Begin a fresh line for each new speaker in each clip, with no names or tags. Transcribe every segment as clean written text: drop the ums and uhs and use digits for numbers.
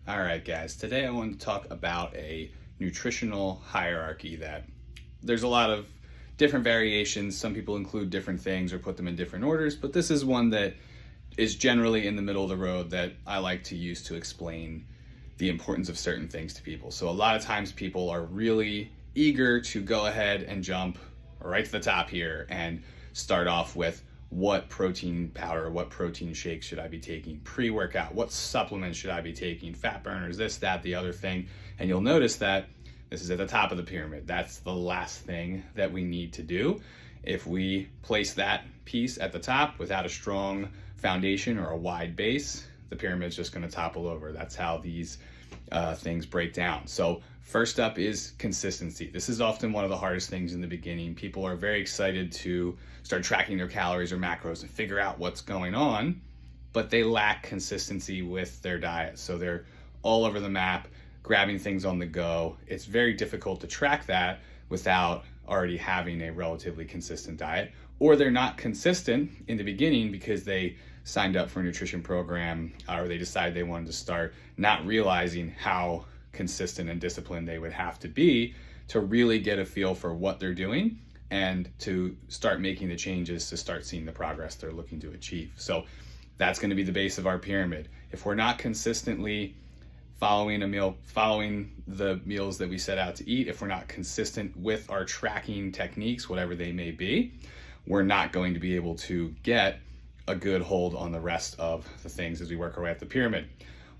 All right, guys, today I want to talk about a nutritional hierarchy that there's a lot of different variations. Some people include different things or put them in different orders, but this is one that is generally in the middle of the road that I like to use to explain the importance of certain things to people. So a lot of times people are really eager to go ahead and jump right to the top here and start off with what protein powder, what protein shakes should I be taking pre-workout, what supplements should I be taking, fat burners, this, that, the other thing. And you'll notice that this is at the top of the pyramid. That's the last thing that we need to do. If we place that piece at the top without a strong foundation or a wide base, the pyramid's just going to topple over. That's how these things break down. So first up is consistency. This is often one of the hardest things in the beginning. People are very excited to start tracking their calories or macros and figure out what's going on, but they lack consistency with their diet. So they're all over the map, grabbing things on the go. It's very difficult to track that without already having a relatively consistent diet, or they're not consistent in the beginning because they signed up for a nutrition program or they decided they wanted to start, not realizing how consistent and disciplined they would have to be to really get a feel for what they're doing and to start making the changes to start seeing the progress they're looking to achieve. So that's going to be the base of our pyramid. If we're not consistently following the meals that we set out to eat, if we're not consistent with our tracking techniques, whatever they may be, we're not going to be able to get a good hold on the rest of the things as we work our way up the pyramid.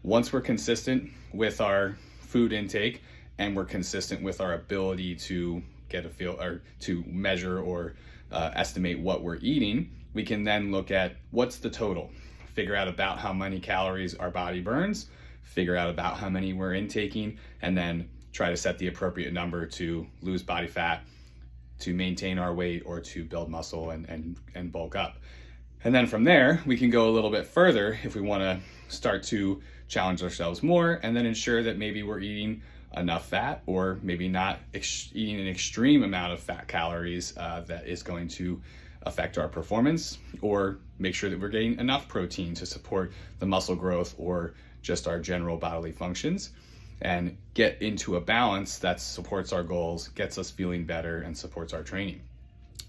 Once we're consistent with our food intake and we're consistent with our ability to get a feel or to measure or estimate what we're eating, we can then look at what's the total, figure out about how many calories our body burns, figure out about how many we're intaking, and then try to set the appropriate number to lose body fat, to maintain our weight, or to build muscle and bulk up. And then from there, we can go a little bit further if we want to start to challenge ourselves more and then ensure that maybe we're eating enough fat or maybe not eating an extreme amount of fat calories that is going to affect our performance, or make sure that we're getting enough protein to support the muscle growth or just our general bodily functions, and get into a balance that supports our goals, gets us feeling better, and supports our training.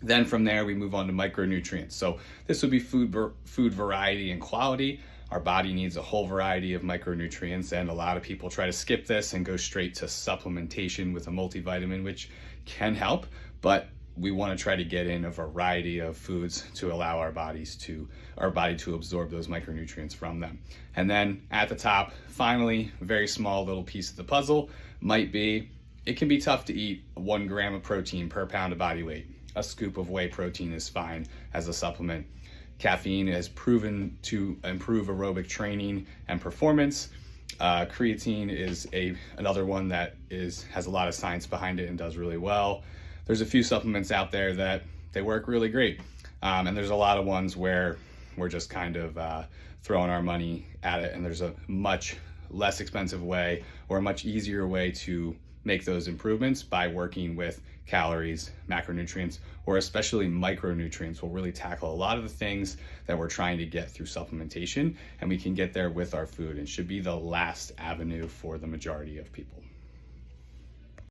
Then from there, we move on to micronutrients. So this would be food variety and quality. Our body needs a whole variety of micronutrients, and a lot of people try to skip this and go straight to supplementation with a multivitamin, which can help, but we want to try to get in a variety of foods to allow our body to absorb those micronutrients from them. And then at the top, finally, a very small little piece of the puzzle might be, it can be tough to eat 1 gram of protein per pound of body weight. A scoop of whey protein is fine as a supplement. Caffeine has proven to improve aerobic training and performance. Creatine is another one that has a lot of science behind it and does really well. There's a few supplements out there that they work really great. And there's a lot of ones where we're just kind of throwing our money at it, and there's a much less expensive way or a much easier way to make those improvements by working with calories, macronutrients, or especially micronutrients will really tackle a lot of the things that we're trying to get through supplementation, and we can get there with our food and should be the last avenue for the majority of people.